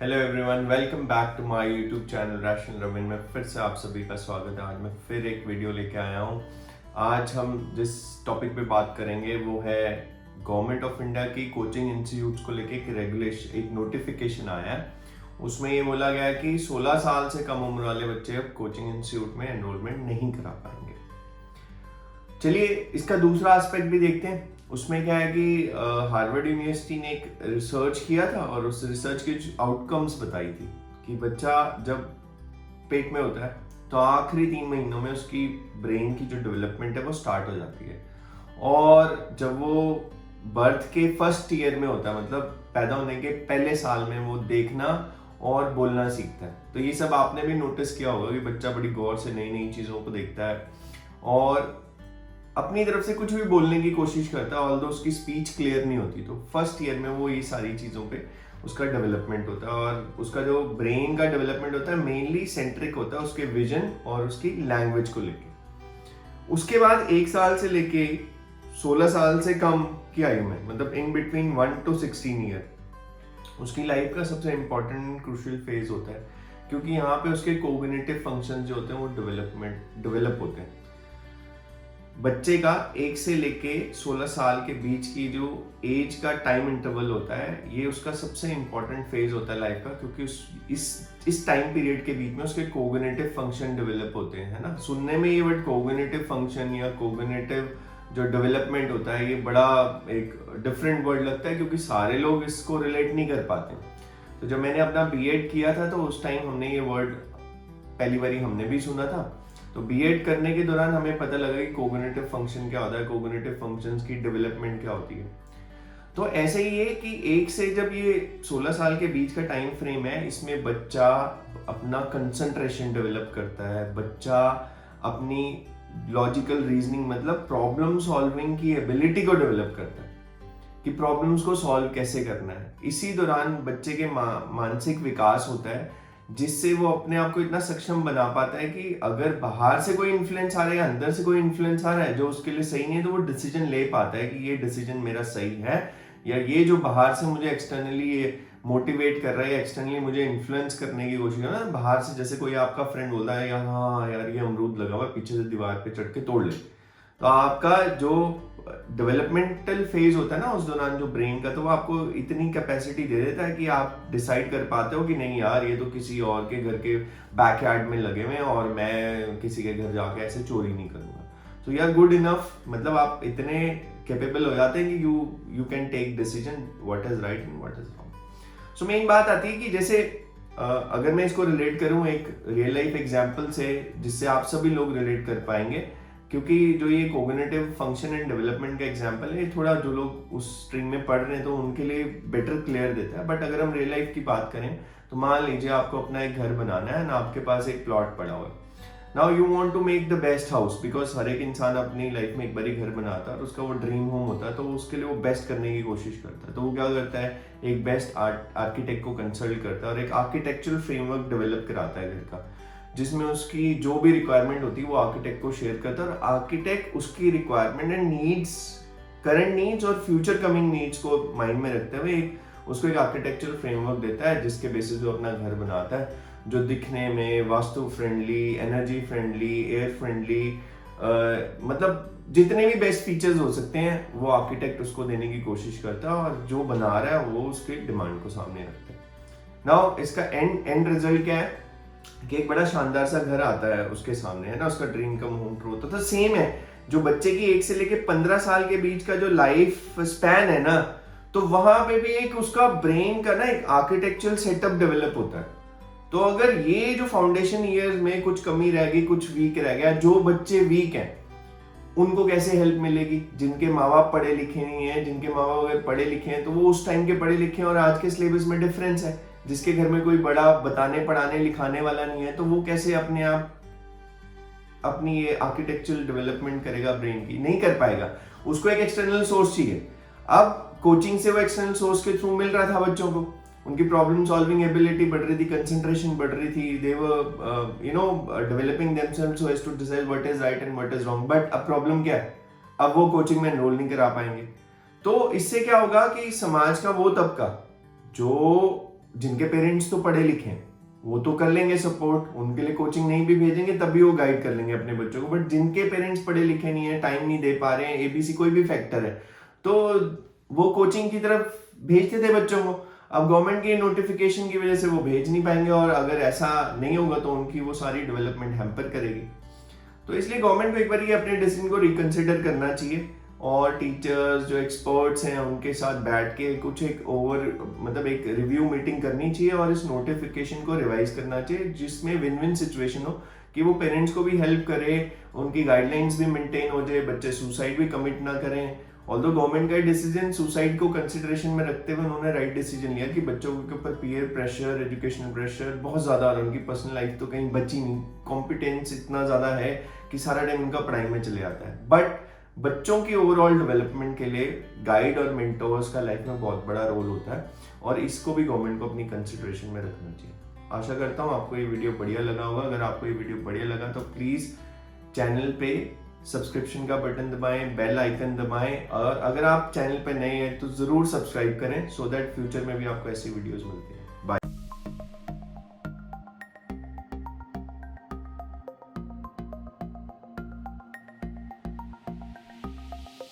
Hello everyone, welcome back to my YouTube channel rational Ravin में फिर से आप सभी का स्वागत है। आज मैं फिर एक वीडियो लेके आया हूँ। आज हम जिस टॉपिक पे बात करेंगे वो है गवर्नमेंट ऑफ इंडिया की कोचिंग इंस्टीट्यूट्स को लेके एक नोटिफिकेशन आया है। उसमें ये बोला गया है कि 16 साल से कम उम्र वाले बच्चे अब कोचिंग इंस्टीट्यूट में एनरोलमेंट नहीं करा पाएंगे। चलिए इसका दूसरा एस्पेक्ट भी देखते हैं। उसमें क्या है कि हार्वर्ड यूनिवर्सिटी ने एक रिसर्च किया था और उस रिसर्च के आउटकम्स बताई थी कि बच्चा जब पेट में होता है तो आखिरी 3 महीनों में उसकी ब्रेन की जो डेवलपमेंट है वो स्टार्ट हो जाती है, और जब वो बर्थ के फर्स्ट ईयर में होता है, मतलब पैदा होने के पहले साल में, वो देखना और बोलना सीखता है। तो ये सब आपने भी नोटिस किया होगा कि बच्चा बड़ी गौर से नई नई चीज़ों को देखता है और अपनी तरफ से कुछ भी बोलने की कोशिश करता है, ऑल्दो उसकी स्पीच क्लियर नहीं होती। तो फर्स्ट ईयर में वो ये सारी चीज़ों पे उसका डेवलपमेंट होता है और उसका जो ब्रेन का डेवलपमेंट होता है मेनली सेंट्रिक होता है उसके विजन और उसकी लैंग्वेज को लेके। उसके बाद 1 साल से लेके 16 साल से कम की आयु में, मतलब इन बिटवीन 1 to 16 ईयर, उसकी लाइफ का सबसे इंपॉर्टेंट क्रूशियल फेज होता है, क्योंकि यहाँ पे उसके कोग्निटिव फंक्शंस जो होते हैं वो डेवलप होते हैं। बच्चे का 1 से लेके 16 साल के बीच की जो एज का टाइम इंटरवल होता है, ये उसका सबसे इंपॉर्टेंट फेज होता है लाइफ का, क्योंकि इस टाइम पीरियड के बीच में उसके कोग्निटिव फंक्शन डेवलप होते हैं, है ना। सुनने में ये वर्ड कोग्निटिव फंक्शन या कोग्निटिव जो डेवलपमेंट होता है, ये बड़ा एक डिफरेंट वर्ड लगता है क्योंकि सारे लोग इसको रिलेट नहीं कर पाते। तो जब मैंने अपना बीएड किया था तो उस टाइम हमने ये वर्ड पहली बारी हमने भी सुना था। तो बीएड करने के दौरान हमें पता लगा कि कोग्निटिव फंक्शन क्या होता है, कोग्निटिव फंक्शंस की डेवलपमेंट क्या होती है। तो ऐसे ही है कि 1 से जब ये 16 साल के बीच का टाइम फ्रेम है, इसमें बच्चा अपना कंसंट्रेशन डेवलप करता है, बच्चा अपनी लॉजिकल रीजनिंग मतलब प्रॉब्लम सॉल्विंग की एबिलिटी को डेवलप करता है कि प्रॉब्लम्स को सॉल्व कैसे करना है। इसी दौरान बच्चे के मानसिक विकास होता है, जिससे वो अपने आप को इतना सक्षम बना पाता है कि अगर बाहर से कोई इन्फ्लुएंस आ रहा है या अंदर से कोई इन्फ्लुएंस आ रहा है जो उसके लिए सही नहीं है, तो वो डिसीजन ले पाता है कि ये डिसीजन मेरा सही है, या ये जो बाहर से मुझे एक्सटर्नली ये मोटिवेट कर रहा है, एक्सटर्नली मुझे इन्फ्लुएंस करने की कोशिश कर रहा है। बाहर से जैसे कोई आपका फ्रेंड बोलता है यार हाँ यार ये अमरूद लगा हुआ है, पीछे से दीवार पे चढ़ के तोड़ ले, तो आपका जो डेवलपमेंटल फेज होता है ना उस दौरान जो ब्रेन का, तो वो आपको इतनी कैपेसिटी दे देता है कि आप डिसाइड कर पाते हो कि नहीं यार ये तो किसी और के घर के बैकयार्ड में लगे हुए हैं और मैं किसी के घर जाके ऐसे चोरी नहीं करूंगा। तो यार गुड इनफ, मतलब आप इतने कैपेबल हो जाते हैं कि you can take decision what is right and what is wrong. So main बात आती है कि जैसे अगर मैं इसको रिलेट करूं एक रियल लाइफ एग्जाम्पल से जिससे आप सभी लोग रिलेट कर पाएंगे, क्योंकि जो ये कोग्निटिव फंक्शन एंड डेवलपमेंट का एग्जांपल है, थोड़ा जो लोग उस स्ट्रीम में पढ़ रहे हैं तो उनके लिए बेटर क्लियर देता है। बट अगर हम रियल लाइफ की बात करें तो मान लीजिए आपको अपना एक घर बनाना है ना, आपके पास एक प्लॉट पड़ा हुआ है। Now you want to make the best house, because हर एक इंसान अपनी लाइफ में एक बार ही घर बनाता है और उसका वो ड्रीम होम होता है, तो उसके लिए वो बेस्ट करने की कोशिश करता है। तो वो क्या करता है, एक बेस्ट आर्किटेक्ट को कंसल्ट करता है और एक आर्किटेक्चरल फ्रेमवर्क डेवलप कराता है घर का, जिसमें उसकी जो भी रिक्वायरमेंट होती है वो आर्किटेक्ट को शेयर करता है और आर्किटेक्ट उसकी requirement and needs, current needs और फ्यूचर कमिंग नीड्स को माइंड में रखते हुए उसको एक आर्किटेक्चरल फ्रेमवर्क देता है, जिसके बेसिस पे अपना घर बनाता है, जो दिखने में vastu friendly, energy friendly, air friendly, मतलब जितने भी बेस्ट फीचर्स हो सकते हैं वो आर्किटेक्ट उसको देने की कोशिश करता है और जो बना रहा है वो उसके डिमांड को सामने रखता है। नाउ इसका एंड रिजल्ट क्या है कि एक बड़ा शानदार सा घर आता है उसके सामने, है ना, उसका ड्रीम कम होम ट्रू होता है। तो सेम है जो बच्चे की 1 से लेके 15 साल के बीच का जो लाइफ स्पैन है ना, तो वहां पे भी एक उसका ब्रेन का ना एक आर्किटेक्चरल सेटअप डेवलप होता है। तो अगर ये जो फाउंडेशन ईयर्स में कुछ कमी रह गई, कुछ वीक रह गया, जो बच्चे वीक हैं उनको कैसे हेल्प मिलेगी? जिनके माँ बाप पढ़े लिखे नहीं है, जिनके माँ बाप अगर पढ़े लिखे हैं तो वो उस टाइम के पढ़े लिखे हैं और आज के सिलेबस में डिफरेंस है। जिसके घर में कोई बड़ा बताने पढ़ाने लिखाने वाला नहीं है, तो वो कैसे अपने आप अपनी ये आर्किटेक्चरल डेवलपमेंट करेगा ब्रेन की? नहीं कर पाएगा, उसको एक एक्सटर्नल सोर्स चाहिए। अब कोचिंग से वो एक्सटर्नल सोर्स के थ्रू मिल रहा था बच्चों को, उनकी प्रॉब्लम सॉल्विंग एबिलिटी बढ़ रही थी, कंसंट्रेशन बढ़ रही थी, they were developing themselves so as to decide what is right and what is wrong. But अब प्रॉब्लम क्या है, अब वो कोचिंग में एनरोल नहीं करा पाएंगे। तो इससे क्या होगा कि समाज का वो तबका जो जिनके पेरेंट्स तो पढ़े लिखे हैं वो तो कर लेंगे सपोर्ट, उनके लिए कोचिंग नहीं भी भेजेंगे तब भी वो गाइड कर लेंगे अपने बच्चों को। बट जिनके पेरेंट्स पढ़े लिखे नहीं है, टाइम नहीं दे पा रहे हैं, एबीसी कोई भी फैक्टर है, तो वो कोचिंग की तरफ भेजते थे बच्चों को। अब गवर्नमेंट की नोटिफिकेशन की वजह से वो भेज नहीं पाएंगे, और अगर ऐसा नहीं होगा तो उनकी वो सारी डेवलपमेंट हैम्पर करेगी। तो इसलिए गवर्नमेंट को एक बार अपने डिसीजन को रिकंसिडर करना चाहिए, और टीचर्स जो एक्सपर्ट्स हैं उनके साथ बैठ के कुछ एक एक रिव्यू मीटिंग करनी चाहिए, और इस नोटिफिकेशन को रिवाइज करना चाहिए, जिसमें विन विन सिचुएशन हो कि वो पेरेंट्स को भी हेल्प करे, उनकी गाइडलाइंस भी मेंटेन हो जाए, बच्चे सुसाइड भी कमिट ना करें। ऑल्दो गवर्नमेंट का डिसीजन सुसाइड को कंसिडरेशन में रखते हुए उन्होंने राइट डिसीजन लिया कि बच्चों के ऊपर पीयर प्रेशर, एजुकेशनल प्रेशर बहुत ज्यादा आ रहा है, उनकी पर्सनल लाइफ तो कहीं बची नहीं, कॉम्पिटेंस इतना ज्यादा है कि सारा टाइम उनका पढ़ाई में चले जाता है। बट बच्चों की ओवरऑल डेवलपमेंट के लिए गाइड और मेंटोर्स का लाइफ में बहुत बड़ा रोल होता है, और इसको भी गवर्नमेंट को अपनी कंसिडरेशन में रखना चाहिए। आशा करता हूँ आपको ये वीडियो बढ़िया लगा होगा। अगर आपको ये वीडियो बढ़िया लगा तो प्लीज चैनल पे सब्सक्रिप्शन का बटन दबाएं, बेल आइकन दबाएं, और अगर आप चैनल पे नए हैं तो जरूर सब्सक्राइब करें, सो दैट फ्यूचर में भी आपको ऐसी वीडियोस मिलती हैं। बाय।